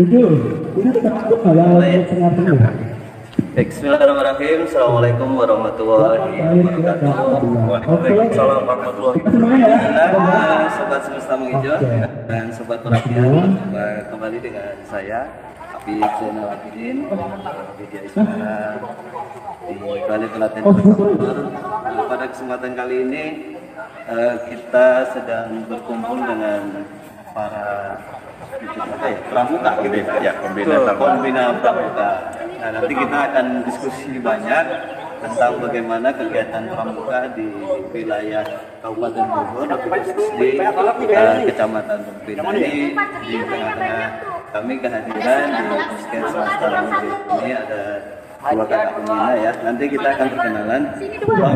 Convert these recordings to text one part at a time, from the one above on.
Bismillahirrahmanirrahim. Assalamualaikum warahmatullahi wabarakatuh. Waalaikumsalam warahmatullahi wabarakatuh. Sobat Semesta Menghijau dan Sobat Perapian, kembali dengan saya Habib Zainal Abidin, Media Ismara di Balai Pelatihan Gubernur. Pada kesempatan kali ini kita sedang berkumpul dengan para pramuka gitu ya, pembina pramuka. Nah, nanti kita akan diskusi banyak tentang bagaimana kegiatan pramuka di wilayah Kabupaten Bogor, khusus di Kecamatan Pempin. Di tengah-tengah kami kehadiran di Puskesmas Tarangkir ini ada dua kakak pembina ya. Nanti kita akan perkenalan.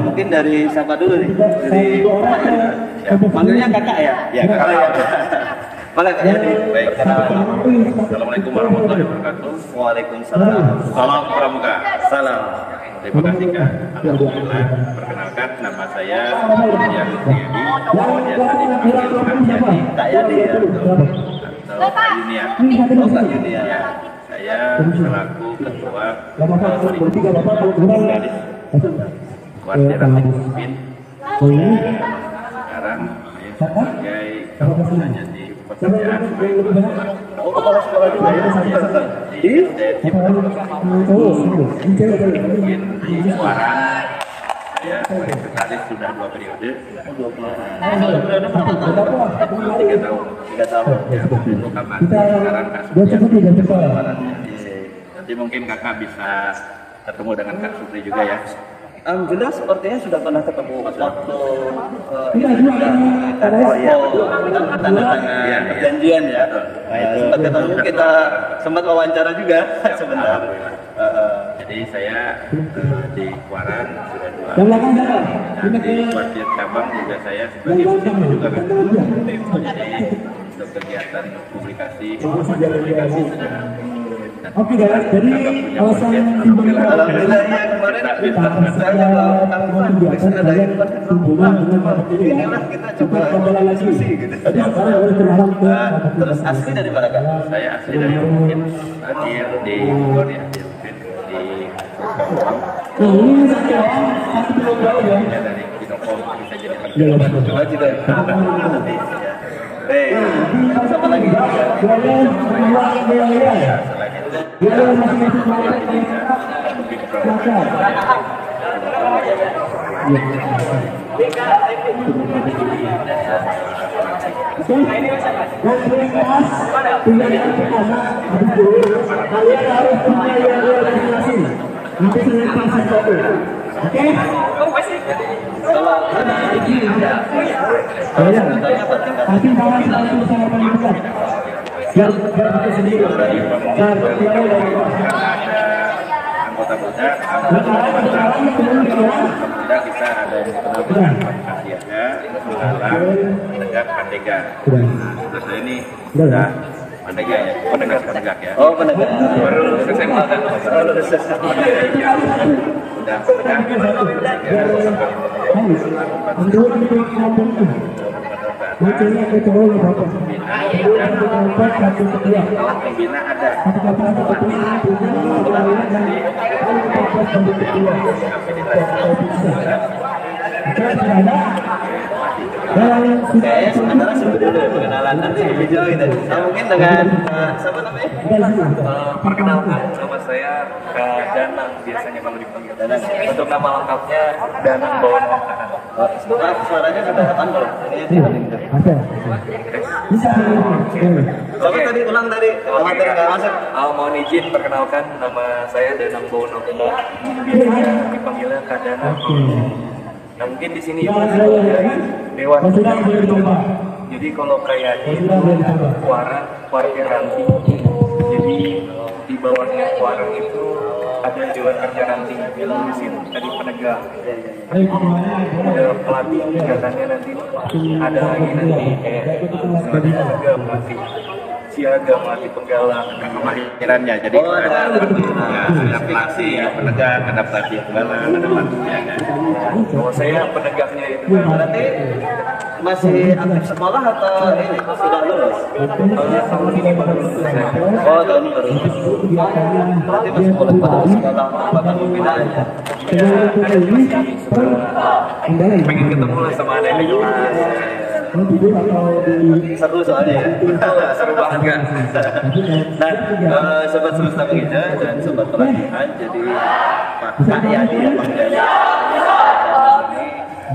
Mungkin dari siapa dulu nih? Dari panggilnya kakak ya? Ya kakak ya. Baik, Assalamualaikum warahmatullahi wabarakatuh. Waalaikumsalam. Salam pramuka. Salam. Terima kasih Kak. Alhamdulillah. Perkenalkan nama saya Yadi, biasa dipanggil Kak Yadi ya. Atau Kak Yunia. Oh, Kak Yunia. Ya, saya selaku ketua Warga Ranting Pempin. Sekarang sebagai kawasannya di pekerjaan Oh, kepala sekolah juga ya. mungkin di Suarang saya sebagai sekretaris sudah 2 periode. 3 tahun. 3 tahun. Ya, dulu Kapati, sekarang kasusnya. Nanti mungkin kakak bisa ketemu dengan Kak Supri juga ya. Alhamdulillah sepertinya sudah pernah ketemu waktu tanda tangan perjanjian ya. Sempat ketemu, kita sempat wawancara juga sebentar. Jadi saya di Kuaran sudah 2 dan di Kuartir Cabang juga saya sebagai musisi juga kan. Jadi untuk kegiatan publikasi sudah. Oke guys, jadi alasan Alhamdulillah ya, kemarin saya ada hubungan inilah kita coba diskusi gitu. Terus asli dari mana Kak? Saya asli dari mungkin hadir di Bogor ya, di ini saya belum tahu ya. dari Kinoko bisa jadi Coba juga. Sama lagi. Anggota muda, alhamdulillah kita ada yang penampilan Asiaga, Penggalang, Penegak, Pandega. Nah, saya ini sudah Pandega ya, penegak ya. Oh, penegak. Baru SMA kan? Udah pembina ada Kayaknya sebenarnya sebetulnya perkenalan nanti lebih jauh itu. Mungkin dengan siapa namanya? Perkenalkan, nama saya Danang, biasanya kalau dipanggil Danang. Untuk nama lengkapnya Danang Bono. Maaf, suaranya sudah pantul. Coba tadi ulang dari materi nggak masuk. Mohon izin perkenalkan, nama saya Danang Bono. Biasanya dipanggilnya Kak Danang. Nah mungkin di sini itu Dewan. Jadi kalau kayak di Kuartir Ranting, jadi di bawahnya Kuarang itu ada Dewan Kerja Ranting yang ngurusin tadi penegak, ada pelatih kegiatannya nanti, ada lagi nanti penegak pelatih siaga, melatih penggalang, kemahirannya. Jadi ada pelatih ya, penegak, ada pelatih penggalang, ada pelatih siaga. Kalau saya penegaknya itu Berarti masih aktif sekolah atau ini sudah lulus? Tahun ini baru lulus. Oh, tahun baru. Berarti masih boleh pada sekolah bahkan pembinaan ya. Pengen ketemu lah sama anak di kelas. Seru soalnya ya. Seru banget kan? Nah, sobat semesta mengeja dan sobat perhatian, jadi Kak Yani ya Pak Yani.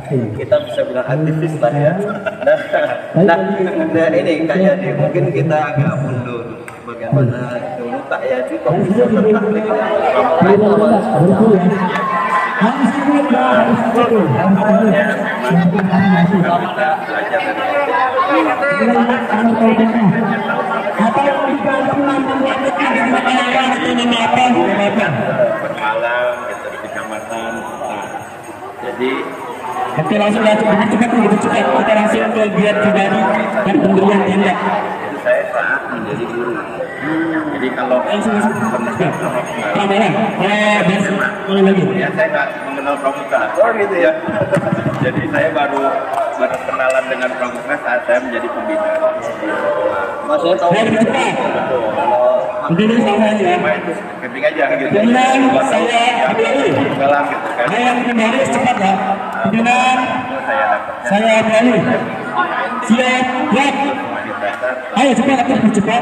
Kita bisa bilang aktivis lah ya. Nah ini Kak Yani, mungkin kita agak mundur. Bagaimana dulu Kak Yani kok bisa tertarik bermalam gitu di kecamatan. Nah, jadi Oke, langsung cepat kita langsung ke biar pribadi dan pendirian tenda. itu saya saat menjadi guru. Jadi kalau Kamera, mulai lagi. ya saya nggak mengenal pramuka. Oh gitu ya. Jadi saya baru berkenalan dengan pramuka saat saya menjadi pembina. Maksudnya tahu Saya lebih cepat. Begini sama aja. Main itu camping aja gitu. Kemudian saya kembali. Galang gitu kan. Saya kembali cepat ya. Kemudian Saya dapat saya kembali. Siap, siap. semakin dasar. Ayo cepat, lebih cepat.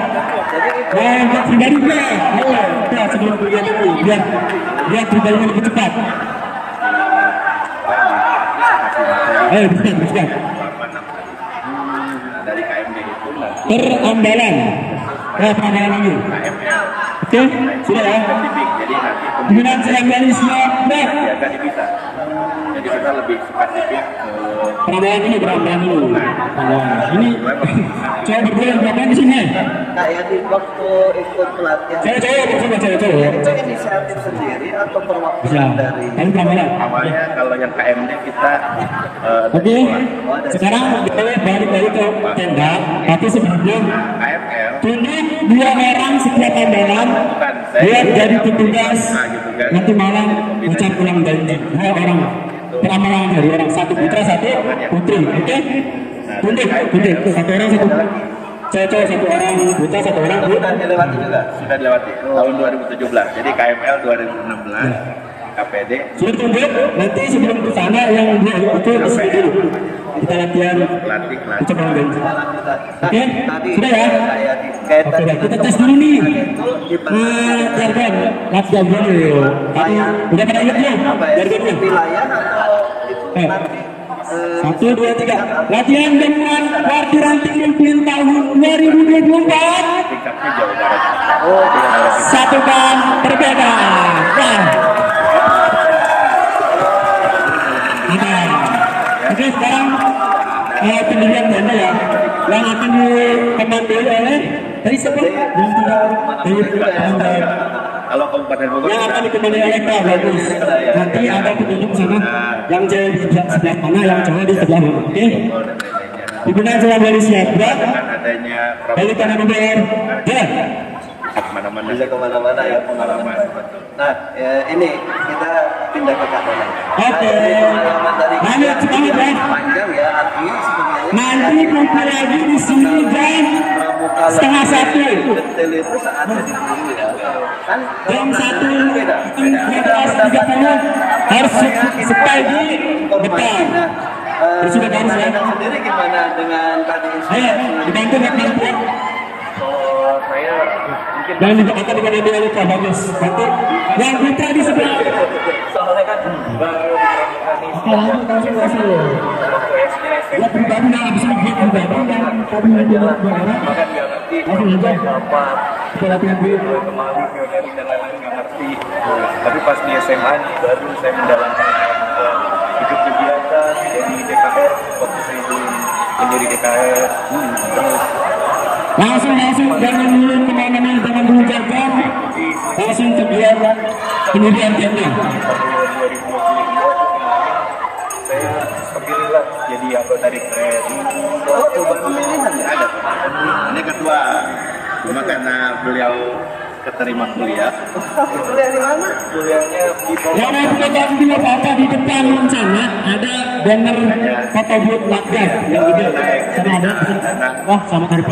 Untuk pribadi ya. Ayo, kita sebelum kemudian dulu. Biar pribadinya lebih cepat. Ayo, bisa. Dari KMD itu Terambalan. Terambalan lagi. KML Oke, sudah ya. spesifik. Jadi nanti Kemudian saya kembali siap. Baik. ya kan dipisah. Jadi kita lebih spesifik ke Perambalan dulu. Ini saya berdua berapa di sini? Kak Yani waktu ikut pelatihan Saya cowok. itu inisiatif sendiri atau Bisa. perwakilan dari Kami perambalan. awalnya kalau yang KMD kita Oke, sekarang kita balik ke tenda. Tapi sebelumnya KML tunduk 2 orang setiap tambalan bukan saya biar jadi petugas gitu kan. nanti malam ucap ulang dari 2 orang peramalan dari orang, 1 putra 1 putri. Oke, tunduk 1 orang 1 cowok 1 orang putra 1 orang itu kan dilewati juga. Sudah dilewati tahun 2017. Jadi KML 2016, KPD sudah tunduk. Nanti sebelum ke sana yang dia itu di sini dulu kita latihan latih ucap ulang dari. Oke, Tadi sudah ya? Kak Yani kayak Oke, tadi kita tes dulu nih. itu di Jargon, latihan dulu. Tadi udah pada ingat belum? apa ya? Jargonnya. Wilayah atau itu nanti 1, 2, 3. Latihan dengan Wardi Ranting Mimpin tahun 2024. tingkatnya Jawa Barat. oh Satukan berbeda. Nah. Oke, sekarang pendirian tenda ya, yang akan dikomandoi oleh tadi siapa? Yang tidak Kalau Kabupaten Bogor yang akan dikomandoi oleh Pak Bagus. Nanti ada petunjuk sana, yang cewek di sebelah mana, yang cowok di sebelah mana. Oke? Digunakan coba balik siap, ya? dengan adanya Balik kanan mundur. Ya. kemana-mana bisa kemana-mana ya pengalaman. Nah, ya, ini kita pindah ke Kak Dona. Oke. Pengalaman dari Lanjut, semangat ya. panjang ya, artinya sebenarnya Nanti kumpul lagi di sini jam pramuka setengah 1. detail itu saat jadi guru ya. Kan Jam 1 beda. 15.30 harus sepagi depan. Nah, Sudah kan ya? sendiri gimana dengan tadi Ayo, dibantu ya. Kalau saya mungkin Dan akan dikomandoi oleh Pak Bagus. Nanti yang putra di sebelah. soalnya kan baru di pramuka nih Langsung. waktu SD SMP Ya pribadi yang habis lebih pribadi yang kami jalan dua orang. bahkan nggak ngerti Langsung aja. apa Kita latihan dulu. kemali pioneering dan lain-lain nggak ngerti. Tapi pas di SMA nih baru saya mendalamkan ikut kegiatan jadi DKR waktu saya belum menjadi DKR terus Langsung jangan dulu kemana-mana, jangan dulu jaga. Langsung kegiatan pendirian tenda. tahun 2022 saya kepilih lah jadi anggota DKR. Oh, coba pemilihan ya? ada ini ketua cuma karena beliau keterima kuliah. Kuliah di mana? Kuliahnya di Yang mau punya janji apa di depan sana ada banner foto buat lakgar yang gede. Sana ada. Wah, sama hari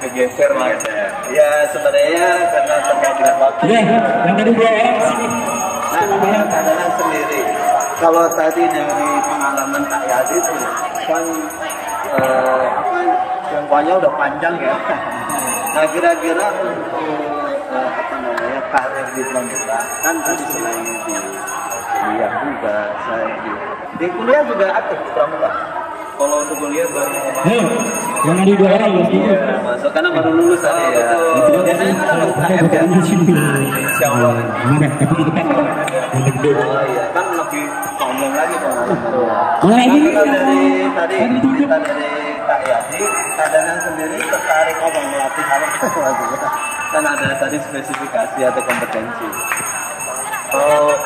kegeser lah. Ya sebenarnya karena terkait dengan waktu. Ya, yang tadi 2 orang sini. Nah, kadang sendiri. Kalau tadi dari pengalaman Kak Yadi itu kan apa jangkauannya udah panjang ya. Nah kira-kira untuk apa namanya karir di pramuka kan tadi selain di kuliah juga saya di kuliah juga aktif di pramuka. Kalau untuk kuliah baru Yang tadi 2 orang ya. Iya, masuk karena baru lulus tadi ya. Biasanya kan ada UKM ya. insya Allah. Tapi di depan. Oh iya, kan lebih sombong lagi pengalaman. Mulai lagi nih. Kalau dari tadi kita dari Kak Yadi, kadang sendiri tertarik apa melatih apa kan ada tadi spesifikasi atau kompetensi.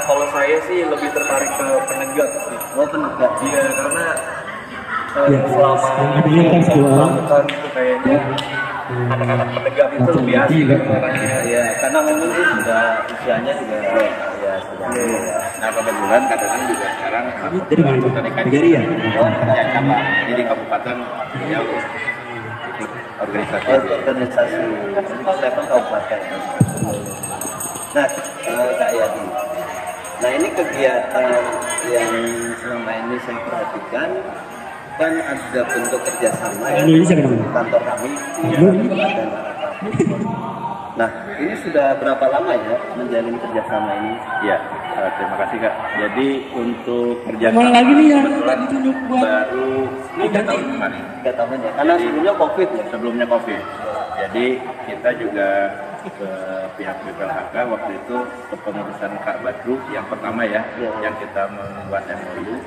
Kalau saya sih lebih tertarik ke penegak sih. Oh penegak. Iya, karena Ya, selama yang kan sekolah. melakukan itu kayaknya anak-anak penegak itu lebih asik orangnya. Ya, karena memang ini sudah usianya juga ya sudah. Nah kebetulan kadang juga sekarang Jadi mana itu? Negeri ya? kerja cabang. Jadi kabupaten beliau ikut organisasi. Organisasi level kabupaten. Nah, Kak Yadi. Nah ini kegiatan yang selama ini saya perhatikan kan ada bentuk kerjasama ya Indonesia kan? kantor kami di Kabupaten Arakabu. Nah ini sudah berapa lama ya menjalin kerjasama ini? Ya, terima kasih Kak. Jadi untuk kerja Mana lagi nih yang kebetulan ditunjuk buat baru 3 tahun kemarin. 3 tahun ya, karena sebelumnya COVID ya. Sebelumnya COVID. Jadi kita juga ke pihak BPLHK waktu itu kepengurusan Kak Badru yang pertama ya, yang kita membuat MOU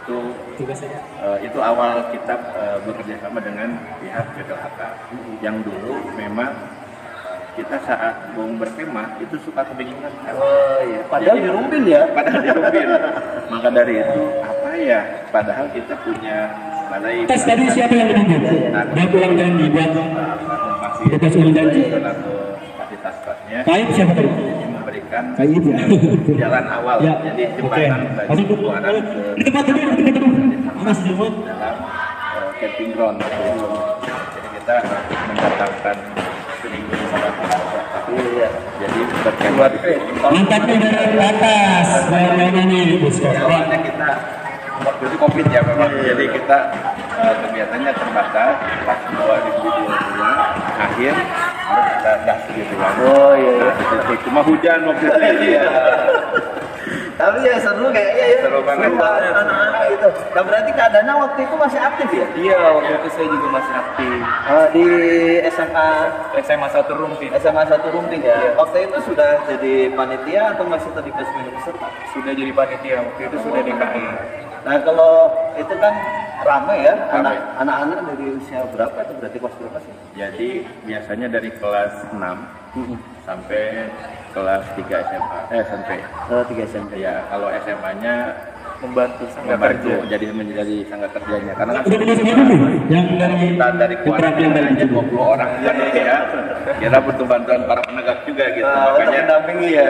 itu awal kita bekerja sama dengan pihak BPLHK yang dulu memang kita saat mau berkemah itu suka kebingungan. Oh iya, padahal di Rumpin ya. Padahal di Rumpin. Maka dari itu apa ya? Padahal kita punya balai. tes tadi siapa yang ditunjuk? Dia pulang dan dibuat bekas ulang janji. Fasilitas-fasilitasnya Kain siapa tadi? memberikan Kain ya. jalan awal, Ya. jadi Oke. jembatan bagi Masuk dulu. orang Di tempat dulu, di tempat dulu. Mas Jumut. dalam camping ground. Jadi kita mendatangkan 1.500 Iya. jadi berkemah. Mantapnya dari atas. Lain ini, Bos. Awalnya kita waktu itu COVID ya memang, jadi kita kegiatannya terbatas pas 2022 akhir baru kita gas gitu kan. Oh iya. Cuma hujan waktu itu. Iya. Tapi ya seru kayaknya ya. Seru banget. Anak-anak itu. Nah berarti keadaannya waktu itu masih aktif ya? Iya, waktu itu saya juga masih aktif. Di SMA SMA 1 Rumpin. SMA 1 Rumpin ya. Waktu itu sudah jadi panitia atau masih terlibat sebagai peserta? Sudah jadi panitia, waktu itu sudah DKI. Nah kalau itu kan ramai ya, Ramai. anak-anak dari usia berapa itu berarti kelas berapa sih? Jadi biasanya dari kelas 6 sampai kelas 3 SMA, SMP. 3 SMP. Ya, kalau SMA-nya Membantu sangga kerja. membantu jadi menjadi sangga kerjanya karena kan Udah punya sendiri nih? Yang dari kita dari Kuarang keterampilan dari hanya 20 orang kan ya. Kita butuh bantuan para penegak juga gitu. Untuk Makanya mendampingi ya.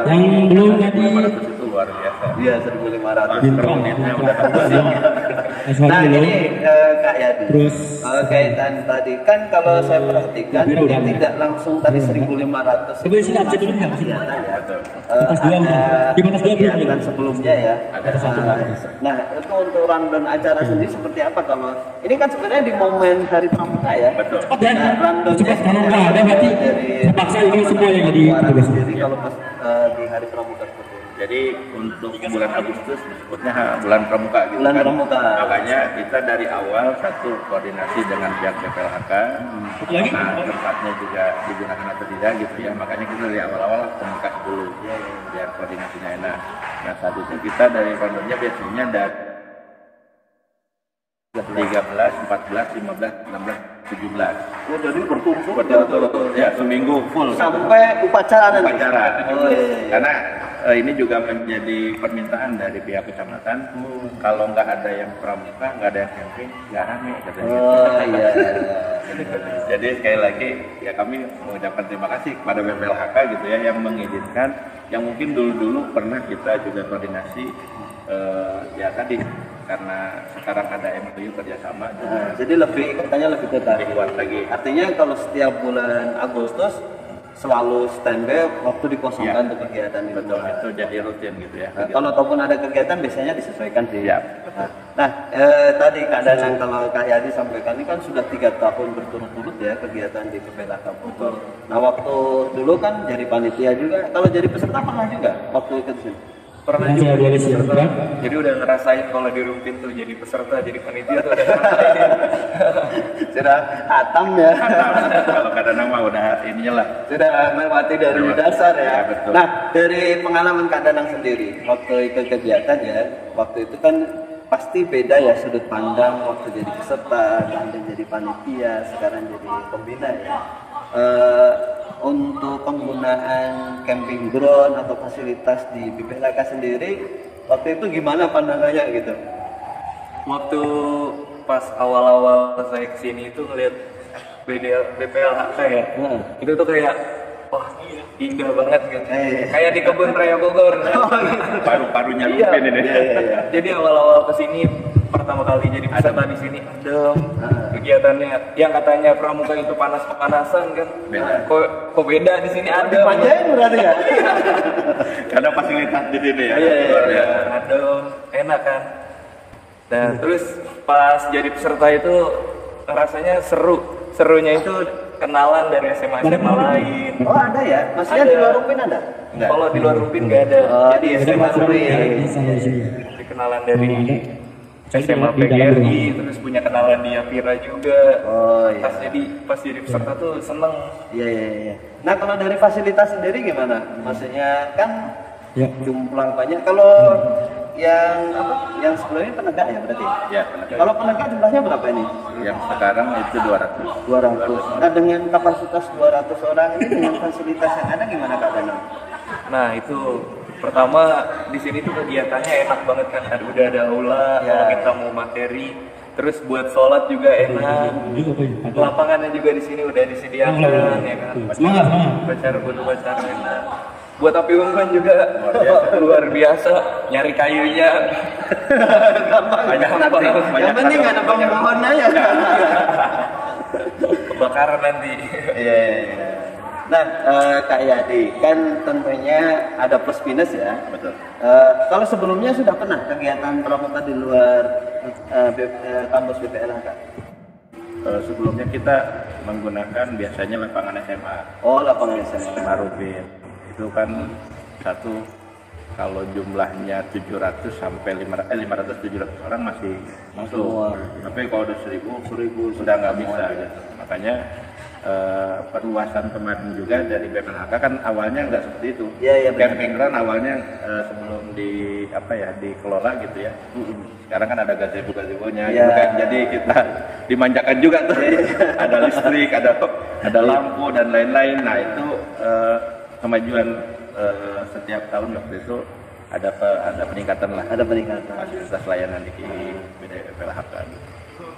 yang belum tadi 500 itu luar biasa. Iya 1.500. Unitnya udah Nah ini Kak Yadi. Terus Kaitan tadi kan kalau saya perhatikan Kira udah ini tidak langsung tadi 1.500. coba sini absen dulu nggak sih? betul. Atas dua, di atas dua belum, kegiatan ya? sebelumnya ya. Ada satu. Nah itu untuk rundown acara sendiri seperti apa kalau ini kan sebenarnya di momen Hari Pramuka ya. Betul. Cepat dan Rundownnya cepat kalau nggak ada berarti terpaksa ini semua yang jadi Kuarang tugas. sendiri kalau pas di Hari Pramuka seperti ini. Jadi untuk bulan Agustus disebutnya bulan pramuka gitu Bulan kan. Pramuka. Makanya kita dari awal satu koordinasi dengan pihak BPLHK. Lagi? Nah, tempatnya juga digunakan atau tidak gitu ya. Makanya kita dari awal-awal komunikasi dulu biar koordinasinya enak. Nah saat itu kita dari rundownnya biasanya dari 13, 14, 15, 16, 17. Ya, jadi bertumpuk Betul. Ya seminggu full. sampai upacara nanti. Upacara. Oh, iya. Karena ini juga menjadi permintaan dari pihak kecamatan. Kalau nggak ada yang pramuka, nggak ada yang camping, nggak rame katanya. Oh iya. Jadi sekali lagi ya kami mengucapkan terima kasih kepada BPLHK gitu ya yang mengizinkan, yang mungkin dulu pernah kita juga koordinasi ya tadi karena sekarang ada MOU kerjasama. Jadi lebih katanya lebih ketat. Dibuat lagi. Artinya kalau setiap bulan Agustus selalu standby waktu dikosongkan untuk kegiatan itu. Betul, itu jadi rutin gitu ya. Nah, kalau ataupun ada kegiatan biasanya disesuaikan sih. Ya. Nah, tadi Kak Danang kalau Kak Yadi sampaikan ini kan sudah 3 tahun berturut-turut ya kegiatan di PPLHK Bogor. Nah, waktu dulu kan jadi panitia juga. Kalau jadi peserta pernah juga waktu ikut sini. Pernah juga jadi peserta, jadi udah ngerasain kalau di Rumpin tuh jadi peserta, jadi panitia tuh udah ngerasain. Sudah atam ya. Kalau kata nama udah ininya lah. Sudah melewati dari dasar ya. Ya, betul. Nah, dari pengalaman Kak Danang sendiri waktu ikut kegiatan ya, waktu itu kan pasti beda ya sudut pandang waktu jadi peserta, kemudian jadi panitia, sekarang jadi pembina ya. Untuk penggunaan camping ground atau fasilitas di BPLHK sendiri waktu itu gimana pandangannya gitu? Waktu pas awal-awal saya kesini itu ngeliat BPLHK ya, itu tuh kayak wah indah banget gitu, kayak di kebun raya Bogor. Paru-parunya Iya. Rumpin ini. Iya. Jadi awal-awal kesini pertama kali jadi peserta di sini adem, kegiatannya yang katanya pramuka itu panas-panasan kan, Beda. kok beda di sini adem. Dipanjain berarti ya? Karena fasilitas di sini ya. Iya, adem, enak kan. Dan terus pas jadi peserta itu rasanya serunya itu kenalan dari SMA lain. Oh ada ya? Maksudnya Ada. di luar Rumpin ada? Kalau di luar Rumpin nggak ada. Jadi SMA Rumpin. Jadi kenalan dari SMA PGRI, terus punya kenalan di Yapira juga. Oh iya. Pas jadi peserta tuh seneng. Iya. Nah kalau dari fasilitas sendiri gimana? Maksudnya kan jumlah banyak. Kalau yang apa? Yang sebelumnya penegak ya berarti? Ya, penegak. Kalau penegak jumlahnya berapa ini? Yang sekarang itu 200. 200. Nah dengan kapasitas 200 orang ini dengan fasilitas yang ada gimana Kak Danang? Nah itu pertama di sini tuh kegiatannya enak banget kan. Udah ada aula, kalau kita mau materi. Terus buat sholat juga enak. Lapangannya juga di sini udah disediakan ya kan. Baca enak. Buat api unggun juga luar biasa. Nyari kayunya Banyak Yang penting nggak ada pohon aja. kebakaran nanti. Iya. Nah, Kak Yadi, kan tentunya ada plus minus ya. Betul. Kalau sebelumnya sudah pernah kegiatan pramuka di luar kampus BPLHK? Sebelumnya kita menggunakan biasanya lapangan SMA. Oh, lapangan SMA. Rumpin. Itu kan satu kalau jumlahnya 700 sampai 500-700 orang masih masuk. Tapi kalau udah 1000 sudah nggak bisa gitu. Makanya perluasan kemarin juga dari BPLHK kan awalnya nggak seperti itu. Iya, Camping ground awalnya sebelum dikelola gitu ya. Sekarang kan ada gazebo-gazebonya gitu kan. Jadi kita dimanjakan juga tuh. Ada listrik, ada lampu dan lain-lain. Nah, itu kemajuan setiap tahun waktu itu ada peningkatan lah. Ada peningkatan. Fasilitas layanan di BPLHK.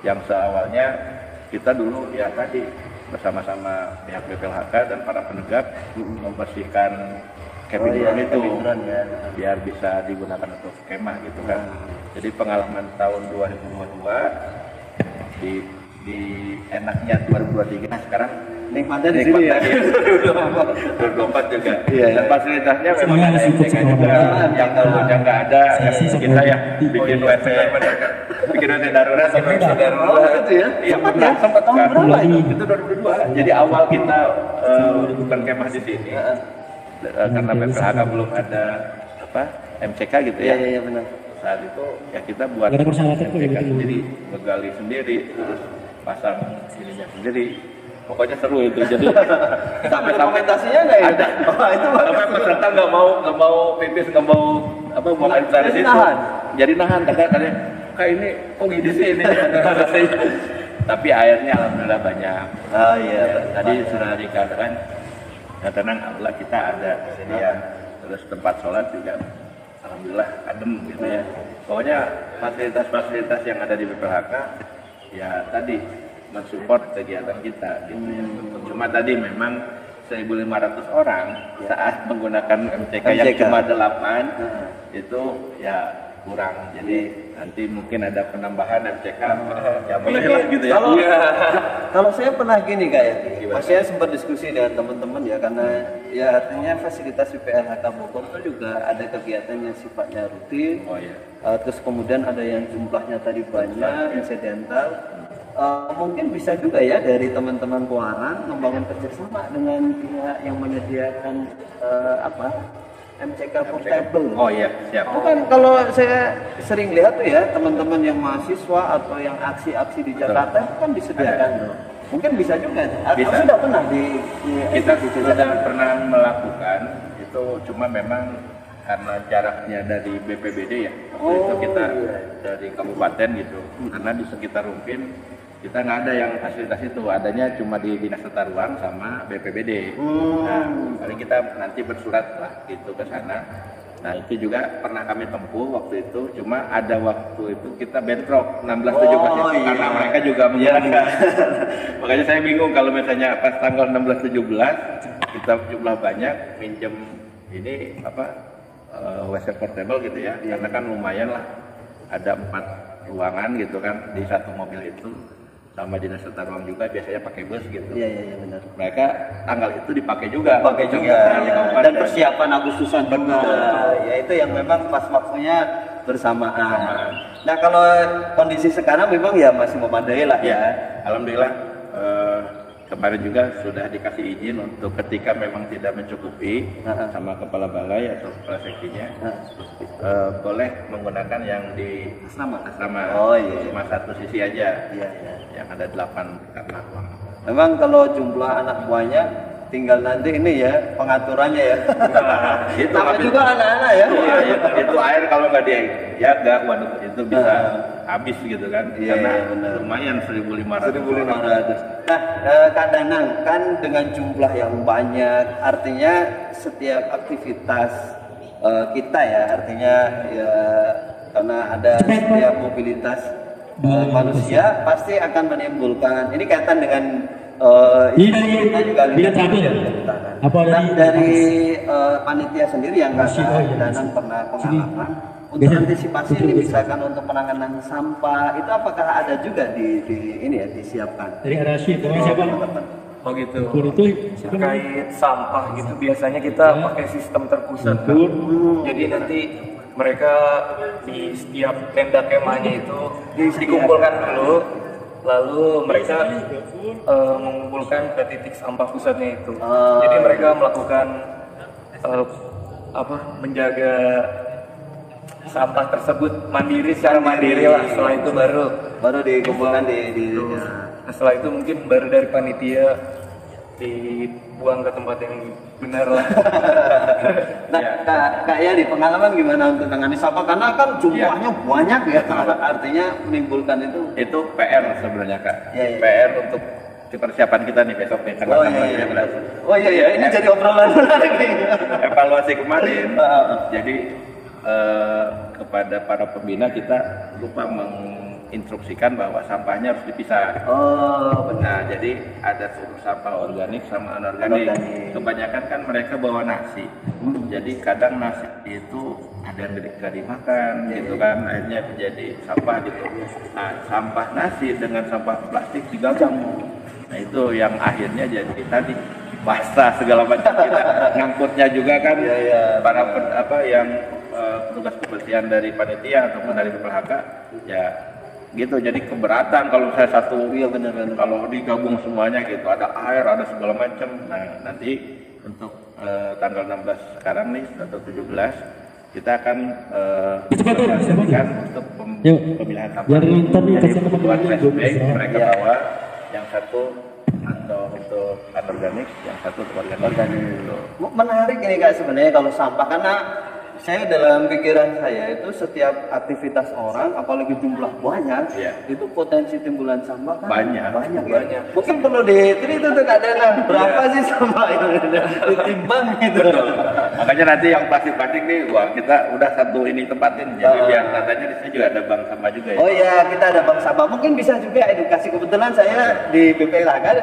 Yang seawalnya kita dulu ya tadi bersama-sama pihak BPLHK dan para penegak membersihkan camping ground itu biar bisa digunakan untuk kemah gitu kan. Jadi pengalaman tahun 2022 di enaknya 2023 sekarang Nikmatnya di sini ya. 2024 juga. Iya. Dan fasilitasnya memang ada MCK juga. Yang dulunya nggak ada, kita ya bikin WC darurat sampai WC darurat. Itu ya. Iya pernah sempat tahun berapa itu 2022. Jadi awal kita bukan kemah di sini karena BPLHK belum ada MCK gitu ya. Iya benar. Saat itu ya kita buat MCK sendiri, menggali sendiri, terus pasang ininya sendiri. Pokoknya seru itu. Jadi sampai dokumentasinya nggak ada. Oh, itu sampai peserta nggak mau pipis, nggak mau buang air dari situ. Jadi nahan katanya kayak ini gini sih ini. Tapi airnya alhamdulillah banyak. Oh iya. Tadi sudah dikatakan, ya tenang, Allah kita ada sedia. terus tempat sholat juga alhamdulillah adem gitu ya. Pokoknya fasilitas-fasilitas yang ada di BPHK ya tadi mensupport kegiatan kita gitu ya. Cuma tadi memang 1.500 orang saat menggunakan MCK yang cuma 8 itu ya kurang. Jadi nanti mungkin ada penambahan MCK ya boleh lah gitu ya. Kalau saya pernah gini Kak ya, saya sempat diskusi dengan teman-teman ya, karena ya artinya fasilitas BPLHK Bogor itu juga ada kegiatan yang sifatnya rutin. Terus kemudian ada yang jumlahnya tadi banyak, insidental. Mungkin bisa juga ya dari teman-teman Kuarang membangun kerjasama dengan pihak yang menyediakan MCK portable. Oh iya, siap. Itu kan kalau saya sering lihat tuh ya teman-teman yang mahasiswa atau yang aksi-aksi di Jakarta itu kan disediakan. Mungkin bisa juga. Bisa. Sudah pernah kita sudah pernah melakukan itu, cuma memang karena jaraknya dari BPBD ya. Itu kita dari kabupaten gitu. Karena di sekitar Rumpin kita nggak ada yang fasilitas itu, adanya cuma di Dinas Tata Ruang sama BPBD. Nah, paling kita nanti bersurat lah gitu ke sana. Nah itu juga pernah kami tempuh waktu itu, cuma ada waktu itu kita bentrok 16-17 itu karena mereka juga menggunakan. Makanya saya bingung kalau misalnya pas tanggal 16-17 kita jumlah banyak minjem ini WC portable gitu ya, karena kan lumayan lah, ada 4 ruangan gitu kan di satu mobil itu. Sama Dinas Tata Ruang juga biasanya pakai bus gitu. Iya benar. Mereka tanggal itu dipakai juga. Dan persiapan Agustusan juga. Ya itu yang memang pas waktunya bersamaan. Nah kalau kondisi sekarang memang ya masih memadai lah ya. Alhamdulillah kemarin juga sudah dikasih izin untuk ketika memang tidak mencukupi sama kepala balai atau kepala seksinya boleh menggunakan yang di asrama. Cuma satu sisi aja. Yang ada 8 kamar ruang. Memang kalau jumlah anak buahnya tinggal nanti ini ya pengaturannya ya. Itu juga anak-anak ya. Itu air kalau nggak dijaga, waduh itu bisa habis gitu kan. Karena lumayan 1.500. Nah, Kak Danang kan dengan jumlah yang banyak, artinya setiap aktivitas kita ya, artinya ya karena ada setiap mobilitas manusia pasti akan menimbulkan, ini kaitan dengan ini juga dari panitia sendiri yang Kak Danang pernah pengalaman untuk antisipasi ini, misalkan untuk penanganan sampah itu apakah ada juga di ini ya disiapkan dari arasi siapa? Oh gitu. Terkait sampah gitu biasanya kita pakai sistem terpusat. Jadi nanti mereka di setiap tenda kemahnya itu dikumpulkan dulu, lalu mereka mengumpulkan ke titik sampah pusatnya itu. Jadi mereka melakukan menjaga sampah tersebut secara mandiri lah. Setelah itu baru dikumpulkan setelah itu mungkin baru dari panitia dibuang ke tempat yang benar lah. Nah, Kak Yani, pengalaman gimana untuk menangani sampah? Karena kan jumlahnya banyak ya, artinya menimbulkan itu PR sebenarnya Kak. PR untuk persiapan kita nih besok nih tanggal 16. Ini jadi obrolan menarik nih. Evaluasi kemarin. Jadi kepada para pembina kita lupa menginstruksikan bahwa sampahnya harus dipisah. Benar. Jadi ada sampah organik sama anorganik. Kebanyakan kan mereka bawa nasi. Jadi kadang nasi itu ada yang nggak dimakan, gitu kan, akhirnya menjadi sampah gitu. Nah, sampah nasi dengan sampah plastik digabung. Nah itu yang akhirnya jadi tadi basah segala macam, kita ngangkutnya juga kan para yang petugas kebersihan dari panitia ataupun dari BPHK ya gitu, jadi keberatan kalau saya satu kalau digabung semuanya gitu, ada air ada segala macam. Nah nanti untuk tanggal 16 sekarang nih atau 17 kita akan menjadikan untuk pemilihan sampah. Jadi buat flashback mereka bawa yang satu atau untuk anorganik, yang satu untuk organik. Menarik ini Kak sebenarnya kalau sampah, karena saya dalam pikiran saya itu setiap aktivitas orang, apalagi jumlah banyak, itu potensi timbulan sampah kan banyak. Ya. Mungkin perlu diteliti tuh Kak Danang, berapa sih sampah itu ditimbang gitu. Makanya nanti yang plastik-plastik nih, wah kita udah satu ini tempatin, jadi biar katanya di sini juga ada bank sampah juga ya. Oh iya, kita ada bank sampah. Mungkin bisa juga edukasi. Kebetulan saya di BPLH kan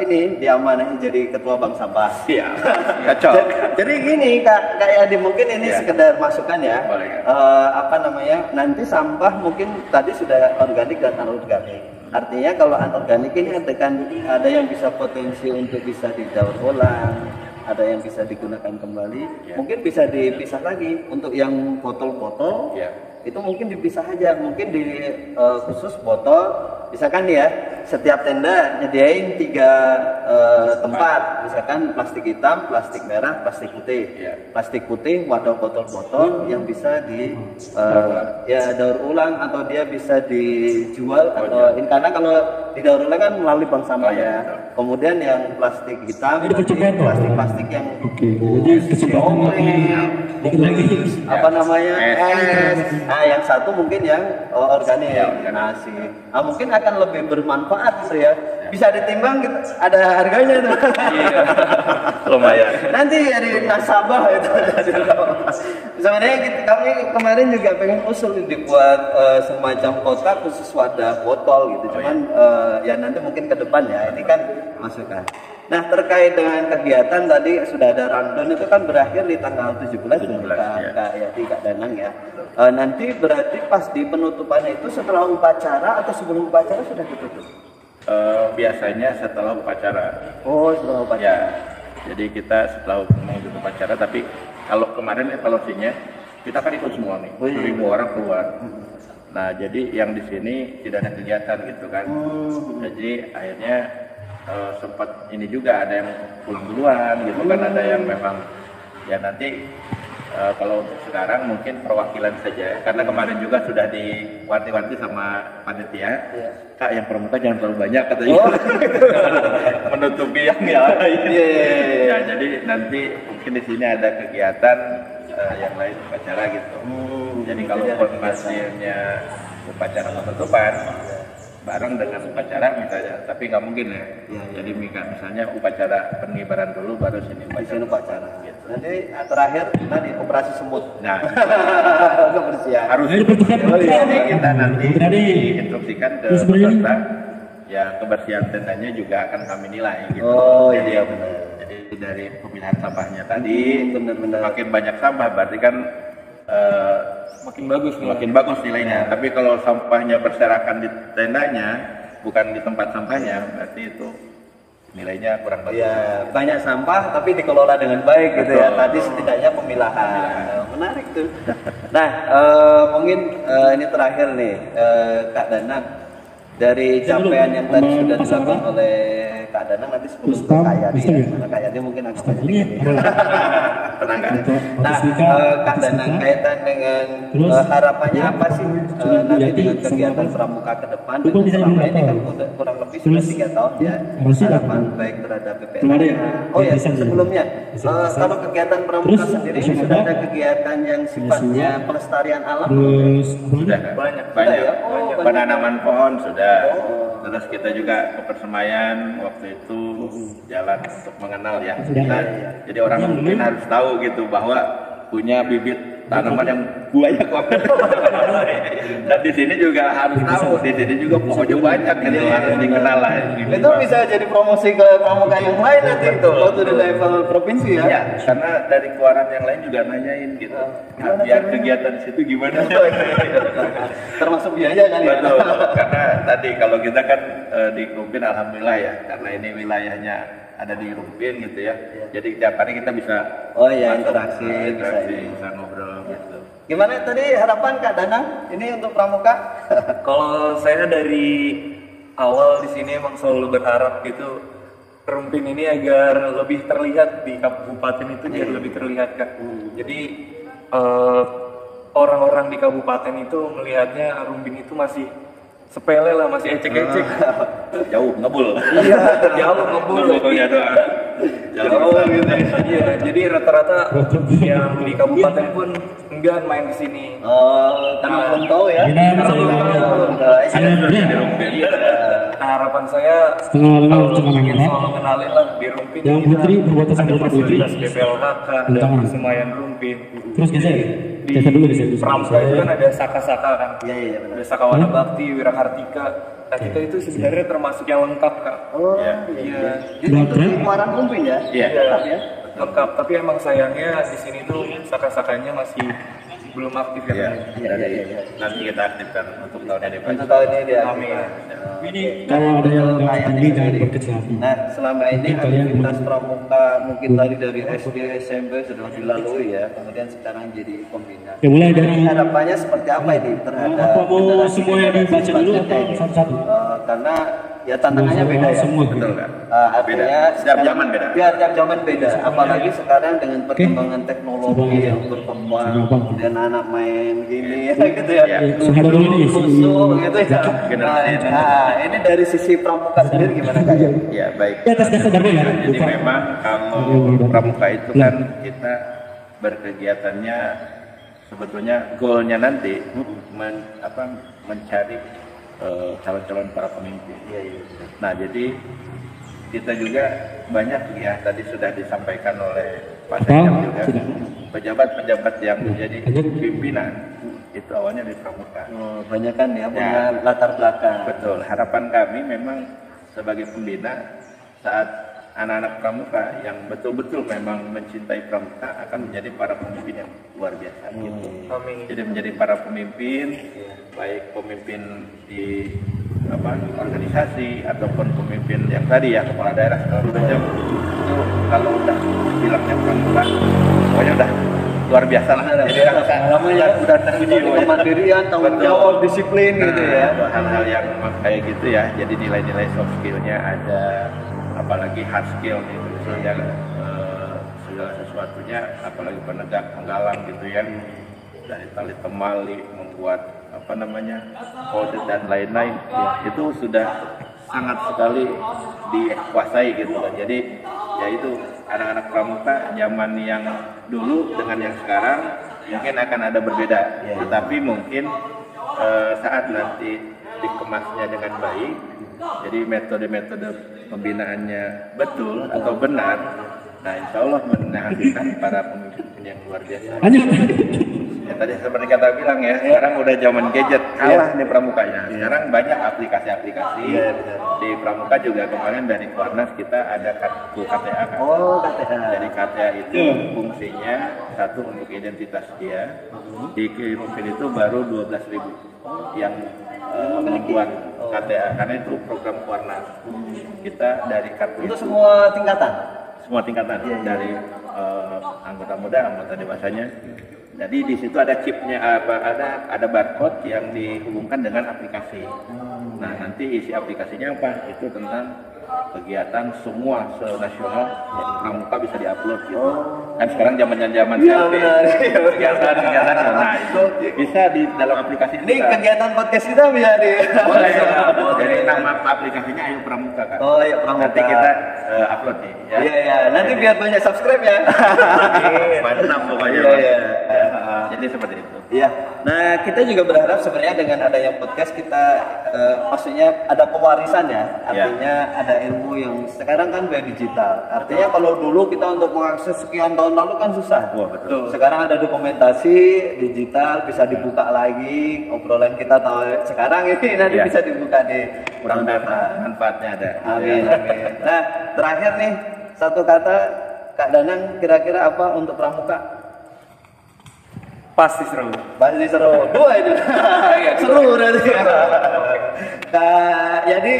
ini diamanahi jadi ketua bank sampah. Iya. Kacau. Jadi gini Kak Yadi, mungkin ini sekedar masukan ya. Nanti sampah mungkin tadi sudah organik dan anorganik. Artinya kalau anorganik ini ada yang bisa potensi untuk bisa didaur ulang, ada yang bisa digunakan kembali, mungkin bisa dipisah lagi. Untuk yang botol-botol itu mungkin dipisah aja, mungkin di khusus botol, misalkan ya setiap tenda nyediain 3 tempat, misalkan plastik hitam, plastik merah, plastik putih. Plastik putih wadah botol-botol yang bisa di daur ulang atau dia bisa dijual atau ini, karena kalau didaur ulang kan melalui bank sampah ya. Kemudian yang plastik hitam, plastik yang yang satu mungkin yang organik, nasi. Mungkin akan lebih bermanfaat gitu ya. Bisa ditimbang gitu, ada harganya tuh. Lumayan. Nanti dari nasabah itu. Sebenarnya kami kemarin juga pengen usul dibuat semacam kotak khusus wadah botol gitu. Cuman ya nanti mungkin ke depan ya. Ini kan masukan. Nah, terkait dengan kegiatan tadi sudah ada rundown, itu kan berakhir di tanggal 17 Kak Danang ya. Nanti berarti pas di penutupannya itu setelah upacara atau sebelum upacara sudah ditutup? Biasanya setelah upacara. Oh, setelah upacara. Ya. Jadi kita setelah mengikuti upacara, tapi kalau kemarin evaluasinya kita kan ikut semua nih, 1.000 orang keluar. Nah, jadi yang di sini tidak ada kegiatan gitu kan. Jadi akhirnya sempat ini juga ada yang pulang duluan gitu kan, ada yang memang ya nanti kalau untuk sekarang mungkin perwakilan saja, karena kemarin juga sudah diwanti-wanti sama panitia, Kak yang pramuka jangan terlalu banyak katanya, menutupi yang lain. Ya jadi nanti mungkin di sini ada kegiatan yang lain upacara gitu. Jadi kalau formasinya upacara penutupan bareng dengan upacara misalnya, tapi nggak mungkin ya. Jadi misalnya upacara pengibaran dulu baru sini upacara gitu. Nanti terakhir tadi operasi semut. Nah, kebersihan. Harus jadi kita nanti diinstruksikan ke peserta ya, kebersihan tendanya juga akan kami nilai gitu. Jadi ya benar. Jadi dari pemilihan sampahnya tadi benar-benar makin banyak sampah berarti kan makin bagus nilainya. Tapi kalau sampahnya berserakan di tendanya bukan di tempat sampahnya, berarti itu nilainya kurang bagus. Ya, banyak sampah tapi dikelola dengan baik gitu ya. Tadi setidaknya pemilahan. Menarik tuh. Nah, mungkin ini terakhir nih Kak Danang, dari capaian yang tadi sudah dilakukan oleh Kak Danang, nanti sebelum ke Kak Yadi ya. Karena Kak Yadi mungkin agak banyak ini. Nah, Kak Danang, kaitan dengan harapannya apa sih nanti dengan kegiatan pramuka ke depan? Selama ini kan kurang lebih sudah 3 tahun ya. Harapan baik terhadap BPLH. Oh ya, sebelumnya kalau kegiatan pramuka sendiri sudah ada kegiatan yang sifatnya pelestarian alam? Sudah banyak. Penanaman pohon sudah. Terus kita juga kepersemaian waktu itu jalan untuk mengenal ya. Jadi orang mungkin harus tahu gitu bahwa punya bibit tanaman yang banyak banget. Dan di sini juga harus tahu, di sini juga pohonnya banyak gitu, harus dikenal lah. Itu bisa jadi promosi ke pramuka yang lain nanti itu waktu di level provinsi ya. Ya, karena dari keluaran yang lain juga nanyain gitu. Biar kegiatan di situ gimana? Termasuk biaya kan ya. Betul, karena tadi kalau kita kan di Rumpin alhamdulillah ya, karena ini wilayahnya ada di Rumpin gitu ya. Jadi tiap hari kita bisa interaksi, bisa ngobrol gitu. Gimana tadi harapan Kak Danang ini untuk pramuka? Kalau saya dari awal di sini emang selalu berharap gitu Rumpin ini agar lebih terlihat di kabupaten itu, biar lebih terlihat Kak. Jadi orang-orang di kabupaten itu melihatnya Rumpin itu masih sepele lah, masih ecek-ecek. Jauh ngebul. Iya, jauh ngebul. Pokoknya doang. Jauh gitu. Iya, jadi rata-rata yang di kabupaten pun enggan main ke sini. Oh, karena belum tahu ya. Nah, harapan saya Setengah lima kalau setengah ingin enam. selalu kenalin lah di Rumpin Yang kita putri berbuat ada sama putri. fasilitas BPLHK dan Tangan. Persemayan Rumpin. Terus geser. Di Geser dulu geser. Pramuka itu kan ada saka-saka kan. Iya benar. Ada Sakawana Bakti, Wirakartika. Nah, kita itu sebenarnya termasuk yang lengkap, Kak. Oh, Iya. Jadi itu di Muaran Rumpin ya? Iya. Lengkap ya. Lengkap, tapi emang sayangnya di sini tuh saka-sakanya masih belum aktif ya. Iya. Nanti kita aktifkan untuk tahun depan. Untuk tahun ini dia. Amin. Kalau ada yang nggak tinggi jangan berkecil hati. Nah, selama ini Mungkin kalian aktivitas pramuka mungkin dari SD, SMP sudah dilalui ya, kemudian sekarang jadi pembina. Ya mulai dari Harapannya seperti apa ini terhadap apa mau generasi semua yang dibaca dulu selanjutnya atau ini? satu-satu? Karena ya tantangannya beda ya. Semua Betul kan? Artinya Beda. Setiap sekarang- zaman beda. Ya, tiap zaman beda. Apalagi sekarang dengan perkembangan teknologi yang berkembang, kemudian anak main gini ya gitu ya. Ya. Sengaja dulu nih, Kusuk gitu ya. Generasi Nah, ini dari sisi pramuka sendiri gimana Kak? Ya baik. Di atas dasar darbo ya. Jadi Bukan. memang kalau pramuka itu kan kita berkegiatannya sebetulnya goalnya nanti mencari calon-calon para pemimpin. Nah jadi kita juga banyak ya tadi sudah disampaikan oleh Pak Sekjen juga Sudah. pejabat-pejabat yang menjadi pimpinan itu awalnya di pramuka. Oh, banyak kan ya punya latar belakang. Betul. Harapan kami memang sebagai pembina saat anak-anak pramuka yang betul-betul memang mencintai pramuka akan menjadi para pemimpin yang luar biasa. Gitu. Amin. Jadi menjadi para pemimpin, baik pemimpin di organisasi ataupun pemimpin yang tadi ya kepala daerah segala macam itu kalau udah bilangnya pramuka, pokoknya udah luar biasa lah. Jadi namanya udah terpuji kemandirian, tanggung jawab, disiplin gitu ya. hal-hal yang kayak gitu ya. Jadi nilai-nilai soft skill-nya ada, apalagi hard skill itu misalnya segala sesuatunya, apalagi penegak penggalang gitu ya, dari tali temali membuat kode dan lain-lain itu sudah sangat sekali dikuasai gitu kan. Jadi ya itu anak-anak pramuka zaman yang dulu dengan yang sekarang mungkin akan ada berbeda, tetapi mungkin saat nanti dikemasnya dengan baik, jadi metode-metode pembinaannya betul atau benar, nah insya Allah menghasilkan para pemimpin yang luar biasa. Lanjut. Ya, tadi seperti kata bilang ya, sekarang udah zaman gadget, kalah nih pramukanya. Sekarang banyak aplikasi-aplikasi. Di pramuka juga kemarin dari Kuarnas kita ada kartu KTA kan. Oh, KTA. Jadi KTA itu fungsinya satu untuk identitas dia. Di Rumpin itu baru 12.000 yang membuat KTA karena itu program Kuarnas. Kita dari kartu Itu itu semua tingkatan. semua tingkatan dari anggota muda, anggota dewasanya. Jadi di situ ada chipnya, ada barcode yang dihubungkan dengan aplikasi. Nah nanti isi aplikasinya apa? Itu tentang kegiatan semua senasional pramuka bisa diupload gitu. Kan sekarang zaman selfie, kegiatan. Nah itu bisa di dalam aplikasi. Ini kegiatan podcast kita bisa di. Boleh. Jadi nama aplikasinya Ayo Pramuka kan. Oh iya, Pramuka. Nanti kita upload nih. Ya. Iya. Nanti biar banyak subscribe ya. Mantap pokoknya. Iya. Jadi seperti itu. Iya. Nah, kita juga berharap sebenarnya dengan adanya podcast kita maksudnya ada pewarisan ya. Artinya ada ilmu yang sekarang kan udah digital. Artinya kalau dulu kita untuk mengakses sekian tahun lalu kan susah. Wah, betul. Sekarang ada dokumentasi digital, bisa dibuka lagi. Obrolan kita tahu sekarang ini nanti Iya. bisa dibuka di Mudah-mudahan manfaatnya ada. Amin. Nah, terakhir nih satu kata Kak Danang kira-kira apa untuk pramuka? Pasti seru. Pasti seru. Dua itu. Seru berarti. Nah, jadi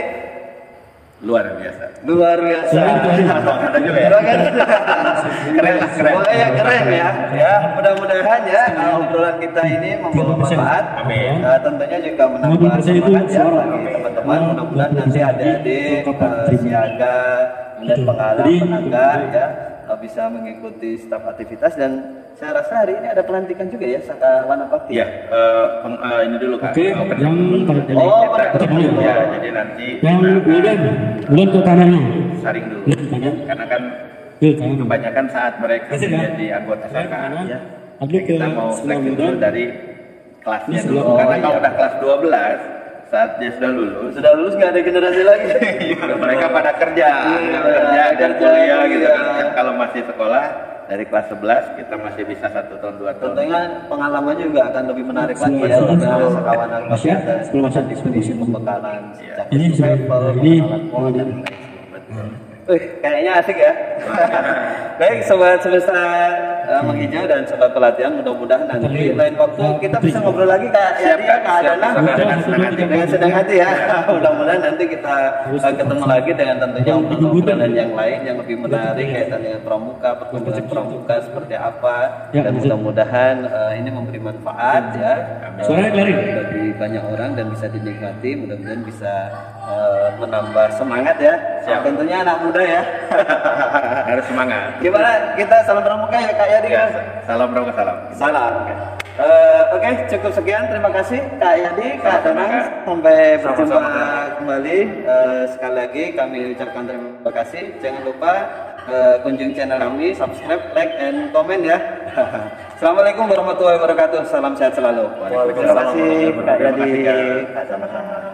Luar biasa. luar biasa. Ada juga ya. Keren. Pokoknya keren ya. Ya, mudah-mudahan ya obrolan kita ini membawa manfaat. Amin. Tentunya juga menambah semangat ya bagi teman-teman. Mudah-mudahan nanti adik-adik siaga dan pengalang ya bisa mengikuti staf aktivitas. Dan saya rasa hari ini ada pelantikan juga ya Sakawana Bakti. Iya, ini dulu Kak. Oke, yang Jadi Oh, kita, pada- ya, jadi nanti yang bulan ke kanannya. bersaring dulu. Karena kan kebanyakan saat mereka menjadi anggota SMK, kita mau seleksi dulu dari kelasnya dulu. Karena kalau udah kelas 12, saat dia sudah lulus nggak ada generasi lagi. mereka pada kerja dan kuliah gitu kan. Kalau masih sekolah dari kelas 11 kita masih bisa 1 tahun 2 tahun. Tentunya pengalamannya juga akan lebih menarik lagi ya, karena sekawanan kalian dan diskusi pembekalan ini kayaknya asik ya. Baik sobat semesta menghijau dan sobat pelatihan, mudah-mudahan nanti lain waktu kita bisa ngobrol lagi Kak Yadi ya, Kak Adana dengan senang hati ya. Mudah-mudahan nanti kita ketemu lagi dengan tentunya obrolan yang lain yang lebih menarik kaitan dengan pramuka, perkembangan pramuka seperti apa, dan mudah-mudahan ini memberi manfaat ya bagi banyak orang dan bisa dinikmati. Mudah-mudahan bisa menambah semangat ya. Tentunya anak muda ya. Harus semangat. Gimana kita salam pramuka ya Kak Yadi? Ya, salam pramuka, salam. Oke, cukup sekian. Terima kasih Kak Yadi, Kak Danang. Sampai berjumpa kembali. Sekali lagi kami ucapkan terima kasih. Jangan lupa kunjungi channel kami, subscribe, like, and comment ya. Assalamualaikum warahmatullahi wabarakatuh. Salam sehat selalu. Waalaikumsalam. Terima kasih Kak Yadi.